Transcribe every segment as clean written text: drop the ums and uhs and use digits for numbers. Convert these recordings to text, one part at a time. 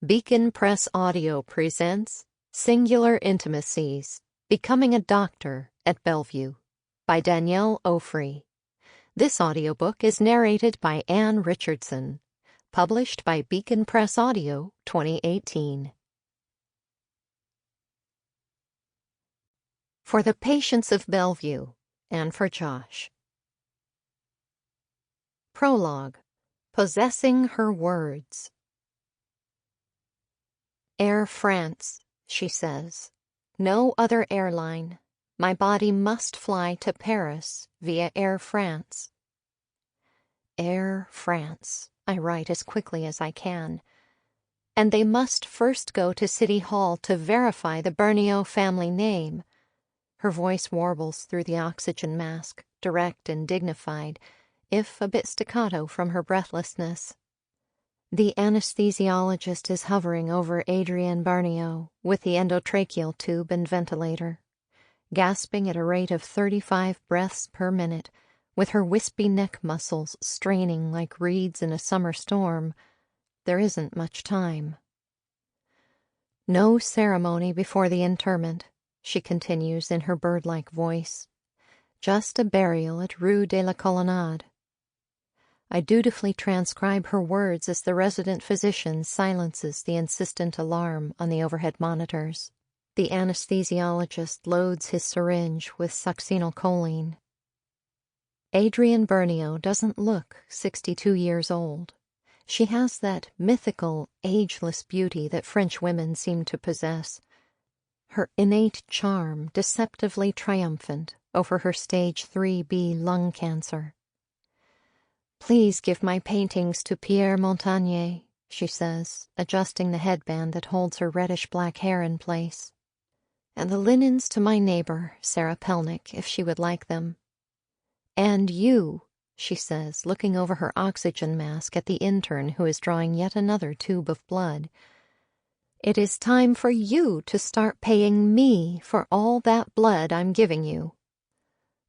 Beacon Press Audio presents Singular Intimacies, Becoming a Doctor at Bellevue by Danielle Ofri. This audiobook is narrated by Richardson, published by Beacon Press Audio, 2018. For the patients of Bellevue, and for Josh. Prologue. Possessing Her Words. Air France, she says. No other airline. My body must fly to Paris via Air France. Air France, I write as quickly as I can. And they must first go to City Hall to verify the Bernio family name. Her voice warbles through the oxygen mask, direct and dignified, if a bit staccato from her breathlessness. The anesthesiologist is hovering over Adrienne Bernio with the endotracheal tube and ventilator, gasping at a rate of 35 breaths per minute, with her wispy neck muscles straining like reeds in a summer storm. There isn't much time. No ceremony before the interment, she continues in her bird-like voice. Just a burial at Rue de la Colonnade. I dutifully transcribe her words as the resident physician silences the insistent alarm on the overhead monitors. The anesthesiologist loads his syringe with succinylcholine. Adrienne Bernio doesn't look 62 years old. She has that mythical, ageless beauty that French women seem to possess. Her innate charm deceptively triumphant over her stage 3B lung cancer. Please give my paintings to Pierre Montagnier, she says, adjusting the headband that holds her reddish-black hair in place. And the linens to my neighbor, Sarah Pelnick, if she would like them. And you, she says, looking over her oxygen mask at the intern who is drawing yet another tube of blood. It is time for you to start paying me for all that blood I'm giving you.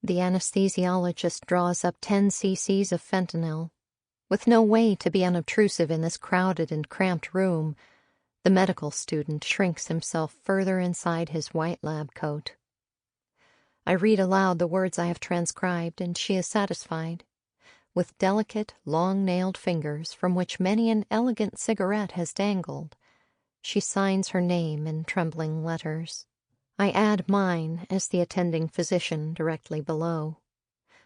The anesthesiologist draws up 10 cc's of fentanyl. With no way to be unobtrusive in this crowded and cramped room, the medical student shrinks himself further inside his white lab coat. I read aloud the words I have transcribed, and she is satisfied. With delicate, long-nailed fingers from which many an elegant cigarette has dangled, she signs her name in trembling letters. I add mine as the attending physician directly below.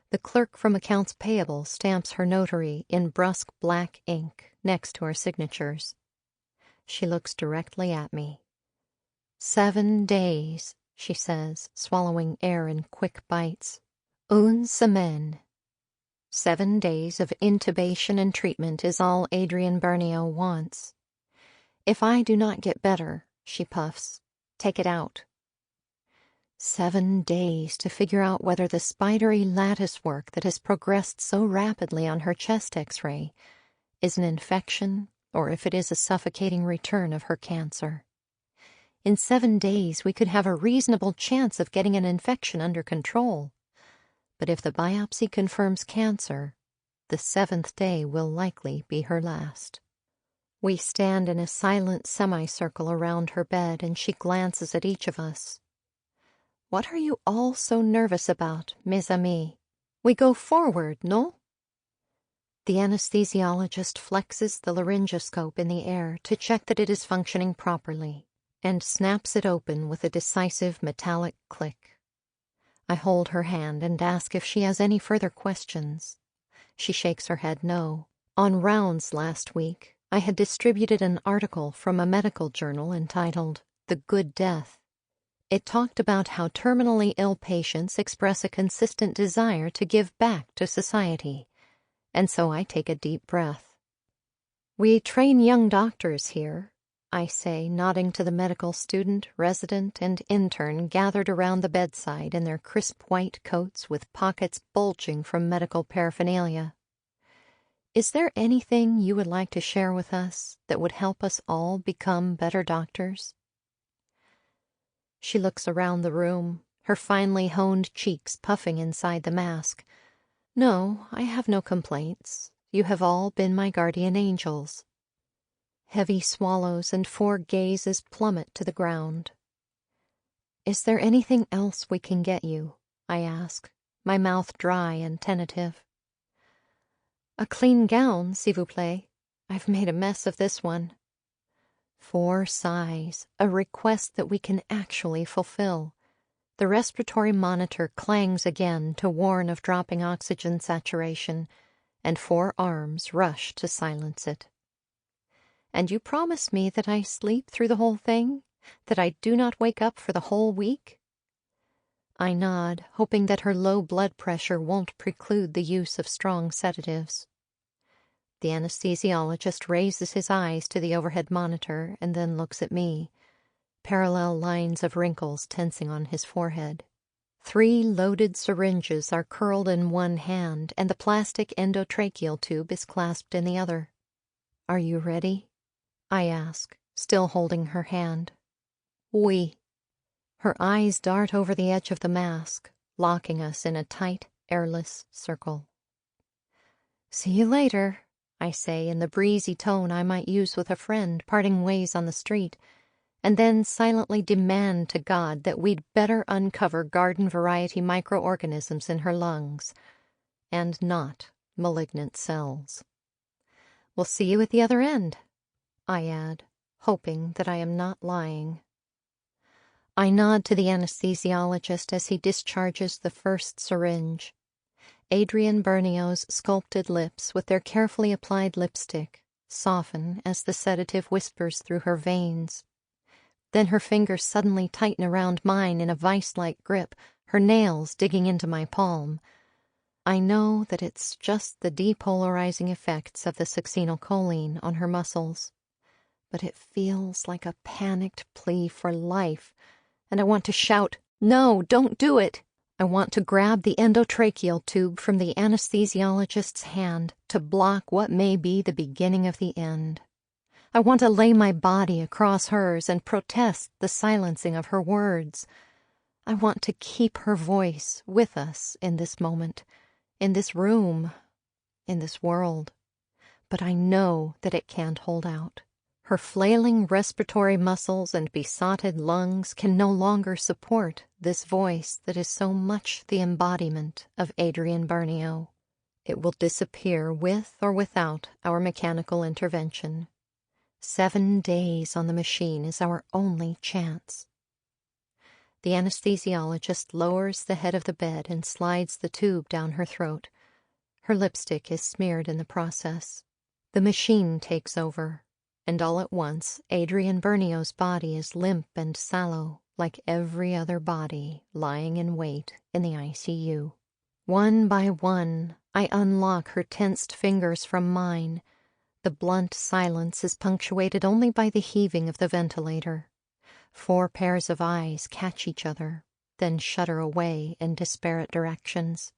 The clerk from accounts payable stamps her notary in brusque black ink next to our signatures. She looks directly at me. 7 days, she says, swallowing air in quick bites. Une semaine. 7 days of intubation and treatment is all Adrienne Bernio wants. If I do not get better, she puffs, take it out. 7 days to figure out whether the spidery lattice work that has progressed so rapidly on her chest X-ray is an infection or if it is a suffocating return of her cancer. In 7 days we could have a reasonable chance of getting an infection under control. But if the biopsy confirms cancer, the 7th day will likely be her last. We stand in a silent semicircle around her bed, and she glances at each of us. What are you all so nervous about, mes amis? We go forward, no? The anesthesiologist flexes the laryngoscope in the air to check that it is functioning properly, and snaps it open with a decisive metallic click. I hold her hand and ask if she has any further questions. She shakes her head no. On rounds last week, I had distributed an article from a medical journal entitled The Good Death. It talked about how terminally ill patients express a consistent desire to give back to society, and so I take a deep breath. We train young doctors here, I say, nodding to the medical student, resident, and intern gathered around the bedside in their crisp white coats with pockets bulging from medical paraphernalia. Is there anything you would like to share with us that would help us all become better doctors? She looks around the room, her finely honed cheeks puffing inside the mask. No, I have no complaints. You have all been my guardian angels. Heavy swallows and 4 gazes plummet to the ground. "Is there anything else we can get you?" I ask, my mouth dry and tentative. "A clean gown, s'il vous plaît. I've made a mess of this one." 4 sighs, a request that we can actually fulfill. The respiratory monitor clangs again to warn of dropping oxygen saturation, and 4 arms rush to silence it. "And you promise me that I sleep through the whole thing? That I do not wake up for the whole week?" I nod, hoping that her low blood pressure won't preclude the use of strong sedatives. The anesthesiologist raises his eyes to the overhead monitor and then looks at me, parallel lines of wrinkles tensing on his forehead. 3 loaded syringes are curled in one hand, and the plastic endotracheal tube is clasped in the other. "Are you ready?" I ask, still holding her hand. "Oui." Her eyes dart over the edge of the mask, locking us in a tight, airless circle. "See you later," I say in the breezy tone I might use with a friend parting ways on the street, and then silently demand to God that we'd better uncover garden-variety microorganisms in her lungs, and not malignant cells. "We'll see you at the other end," I add, hoping that I am not lying. I nod to the anesthesiologist as he discharges the first syringe. Adrienne Bernio's sculpted lips with their carefully applied lipstick soften as the sedative whispers through her veins. Then her fingers suddenly tighten around mine in a vice-like grip, her nails digging into my palm. I know that it's just the depolarizing effects of the succinylcholine on her muscles, but it feels like a panicked plea for life, and I want to shout, "No, don't do it!" I want to grab the endotracheal tube from the anesthesiologist's hand to block what may be the beginning of the end. I want to lay my body across hers and protest the silencing of her words. I want to keep her voice with us in this moment, in this room, in this world. But I know that it can't hold out. Her flailing respiratory muscles and besotted lungs can no longer support this voice that is so much the embodiment of Adrienne Bernio. It will disappear with or without our mechanical intervention. 7 days on the machine is our only chance. The anesthesiologist lowers the head of the bed and slides the tube down her throat. Her lipstick is smeared in the process. The machine takes over, and all at once Adrienne Bernio's body is limp and sallow, like every other body lying in wait in the ICU. One by one, I unlock her tensed fingers from mine. The blunt silence is punctuated only by the heaving of the ventilator. 4 pairs of eyes catch each other, then shudder away in disparate directions.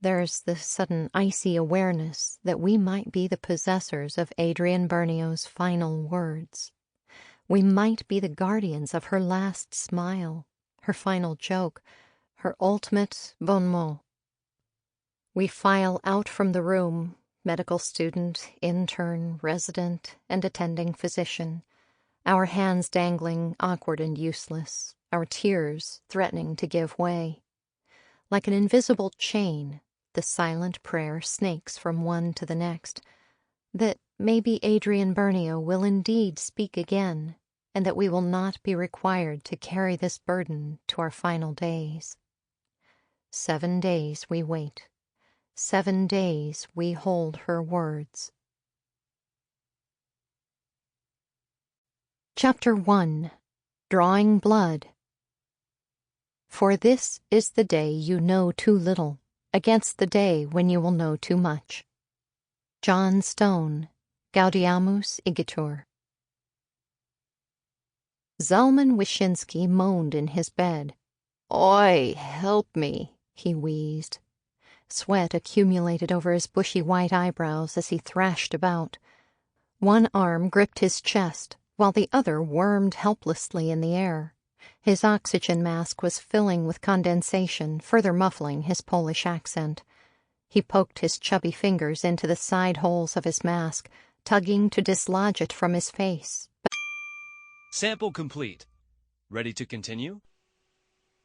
There's the sudden icy awareness that we might be the possessors of Adrienne Bernio's final words. We might be the guardians of her last smile, her final joke, her ultimate bon mot. We file out from the room, medical student, intern, resident, and attending physician, our hands dangling awkward and useless, our tears threatening to give way. Like an invisible chain, the silent prayer snakes from one to the next, that maybe Adrienne Bernio will indeed speak again, and that we will not be required to carry this burden to our final days. 7 days we wait. 7 days we hold her words. Chapter 1. Drawing Blood. For this is the day you know too little, against the day when you will know too much. John Stone, Gaudiamus Igitur. Zalman Wyszynski moaned in his bed. "Oi, help me," he wheezed. Sweat accumulated over his bushy white eyebrows as he thrashed about. One arm gripped his chest, while the other wormed helplessly in the air. His oxygen mask was filling with condensation, further muffling his Polish accent. He poked his chubby fingers into the side holes of his mask, tugging to dislodge it from his face. Sample complete. Ready to continue?